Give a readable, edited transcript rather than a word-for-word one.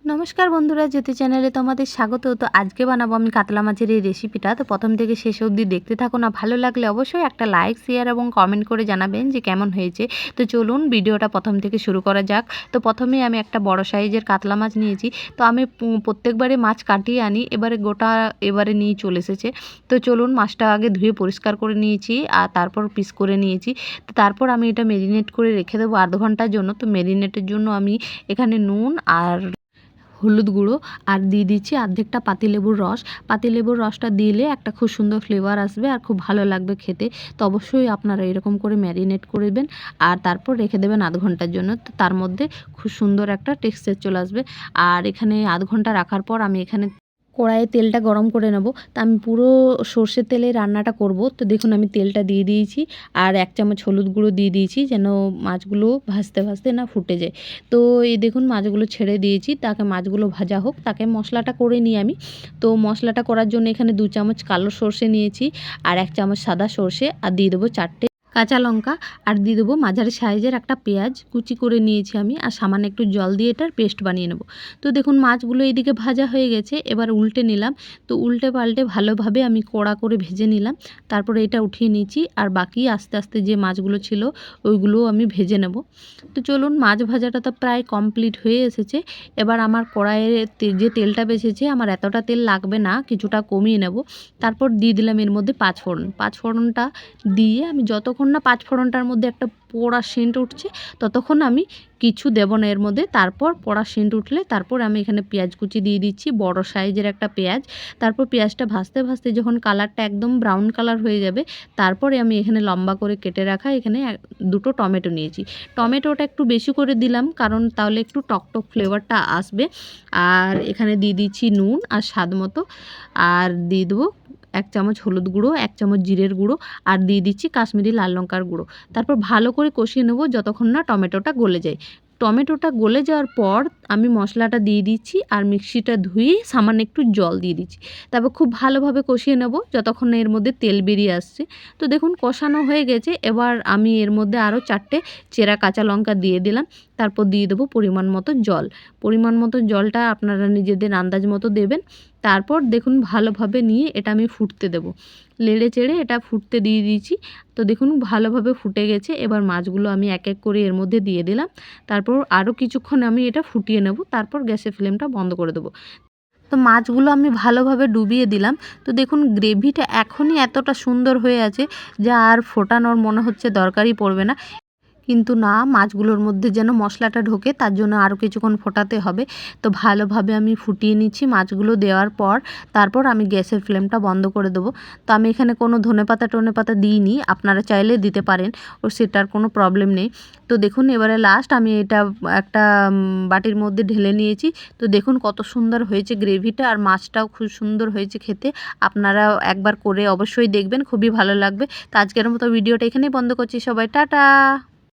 নমস্কার বন্ধুরা, জ্যোতি চ্যানেলে তোমাদের স্বাগত। তো আজকে বানাবো আমি কাতলা মাছের এই রেসিপিটা। তো প্রথম থেকে শেষ অবধি দেখতে থাকো। না ভালো লাগলে অবশ্যই একটা লাইক, শেয়ার এবং কমেন্ট করে জানাবেন যে কেমন হয়েছে। তো চলুন ভিডিওটা প্রথম থেকে শুরু করা যাক। তো প্রথমেই আমি একটা বড় সাইজের কাতলা মাছ নিয়েছি। তো আমি প্রত্যেকবারে মাছ কাটিয়ে আনি, এবারে গোটা নিয়ে চলে এসেছে। তো চলুন, মাছটা আগে ধুয়ে পরিষ্কার করে নিয়েছি আর তারপর পিস করে নিয়েছি। তো তারপর আমি এটা ম্যারিনেট করে রেখে দেবো আধ ঘন্টার জন্য। তো ম্যারিনেটের জন্য আমি এখানে নুন আর হলুদ গুঁড়ো আর দিয়ে দিচ্ছি অর্ধেকটা পাতিলেবুর রস। পাতিলেবুর রসটা দিলে একটা খুব সুন্দর ফ্লেভার আসবে আর খুব ভালো লাগবে খেতে। তো অবশ্যই আপনারা এরকম করে ম্যারিনেট করবেন আর তারপর রেখে দেবেন আধ ঘন্টার জন্য। তো তার মধ্যে খুব সুন্দর একটা টেক্সচার চলে আসবে। আর এখানে আধ ঘন্টা রাখার পর আমি এখানে কড়াইয়ে তেলটা গরম করে নেব। তা আমি পুরো সর্ষের তেলে রান্নাটা করব। তো দেখুন আমি তেলটা দিয়ে দিয়েছি আর 1 চামচ হলুদ গুঁড়ো দিয়ে দিয়েছি যেন মাছগুলো ভাজতে ভাজতে না ফুটে যায়। তো এই দেখুন মাছগুলো ছেড়ে দিয়েছি, তাকে মাছগুলো ভাজা হোক, তাকে মশলাটা করে নিই আমি। তো মশলাটা করার জন্য এখানে 2 চামচ কালো সর্ষে নিয়েছি আর 1 চামচ সাদা সর্ষে আর দিয়ে দেবো 4টে কাঁচা লঙ্কা আর দিয়ে দেবো মাঝারি সাইজের একটা পেঁয়াজ কুচি করে নিয়েছি আমি আর সামান্য একটু জল দিয়ে এটার পেস্ট বানিয়ে নেব। তো দেখুন মাছগুলো এইদিকে ভাজা হয়ে গেছে, এবার উল্টে নিলাম। তো উল্টে পাল্টে ভালোভাবে আমি কড়া করে ভেজে নিলাম। তারপরে এটা উঠিয়ে নিয়েছি আর বাকি আস্তে আস্তে যে মাছগুলো ছিল ওইগুলোও আমি ভেজে নেব। তো চলুন, মাছ ভাজাটা তো প্রায় কমপ্লিট হয়ে এসেছে। এবার আমার কড়াইয়ে যে তেলটা বেঁচেছে আমার এতটা তেল লাগবে না, কিছুটা কমিয়ে নেব। তারপর দিয়ে দিলাম এর মধ্যে পাঁচফোড়ন। পাঁচফোড়নটা দিয়ে আমি যতক্ষণ না পাঁচফোড়নটার মধ্যে একটা পোড়া সেন্ট উঠছে ততক্ষণ আমি কিছু দেব না এর মধ্যে। তারপর পোড়া সেন্ট উঠলে তারপর আমি এখানে পেঁয়াজ কুচি দিয়ে দিচ্ছি, বড় সাইজের একটা পেঁয়াজ। তারপর পেঁয়াজটা ভাজতে ভাজতে যখন কালারটা একদম ব্রাউন কালার হয়ে যাবে তারপরে আমি এখানে লম্বা করে কেটে রাখা এখানে 2টো টমেটো নিয়েছি। টমেটোটা একটু বেশি করে দিলাম কারণ তাহলে একটু টকটক ফ্লেভারটা আসবে। আর এখানে দিয়ে দিচ্ছি নুন আর স্বাদ মতো, আর দিয়ে দেবো 1 চামচ হলুদ গুঁড়ো, 1 চামচ জিরের গুঁড়ো আর দিয়ে দিচ্ছি কাশ্মীরি লাল লঙ্কার গুঁড়ো। তারপর ভালো করে কষিয়ে নেব যতক্ষণ না টমেটোটা গলে যায়। টমেটোটা গলে যাওয়ার পর আমি মশলাটা দিয়ে দিচ্ছি আর মিক্সিটা ধুয়ে সামান্য একটু জল দিয়ে দিচ্ছি। তারপর খুব ভালোভাবে কষিয়ে নেব যতক্ষণ না এর মধ্যে তেল বেরিয়ে আসছে। তো দেখুন কষানো হয়ে গেছে, এবার আমি এর মধ্যে আরও 4টে চেরা কাঁচা লঙ্কা দিয়ে দিলাম। তারপর দিয়ে দেবো পরিমাণ মতো জল। পরিমাণ মতো জলটা আপনারা নিজেদের আন্দাজ মতো দেবেন। তারপর দেখুন ভালোভাবে নিয়ে এটা আমি ফুটতে দেব। নেড়ে চেড়ে এটা ফুটতে দিয়ে দিয়েছি। তো দেখুন ভালোভাবে ফুটে গেছে, এবার মাছগুলো আমি এক এক করে এর মধ্যে দিয়ে দিলাম। তারপর আরও কিছুক্ষণ আমি এটা ফুটিয়ে নেব, তারপর গ্যাসের ফ্লেমটা বন্ধ করে দেবো। তো মাছগুলো আমি ভালোভাবে ডুবিয়ে দিলাম। তো দেখুন গ্রেভিটা এখনই এতটা সুন্দর হয়ে আছে যা আর ফোটানোর মনে হচ্ছে দরকারই পড়বে না। কিন্তু না, মাছগুলোর মধ্যে যেন মশলাটা ঢোকে তার জন্য আরও কিছুক্ষণ ফোটাতে হবে। তো ভালোভাবে আমি ফুটিয়ে নিচ্ছি মাছগুলো দেওয়ার পর। তারপর আমি গ্যাসের ফ্লেমটা বন্ধ করে দেবো। তো আমি এখানে কোনো ধনেপাতা দিইনি, আপনারা চাইলে দিতে পারেন, ও সেটার কোনো প্রবলেম নেই। তো দেখুন এবারে লাস্ট আমি এটা একটা বাটির মধ্যে ঢেলে নিয়েছি। তো দেখুন কত সুন্দর হয়েছে গ্রেভিটা আর মাছটাও খুব সুন্দর হয়েছে খেতে। আপনারা একবার করে অবশ্যই দেখবেন, খুবই ভালো লাগবে। তো আজকের মতো ভিডিওটা এখানেই বন্ধ করছি। সবাই টাটা।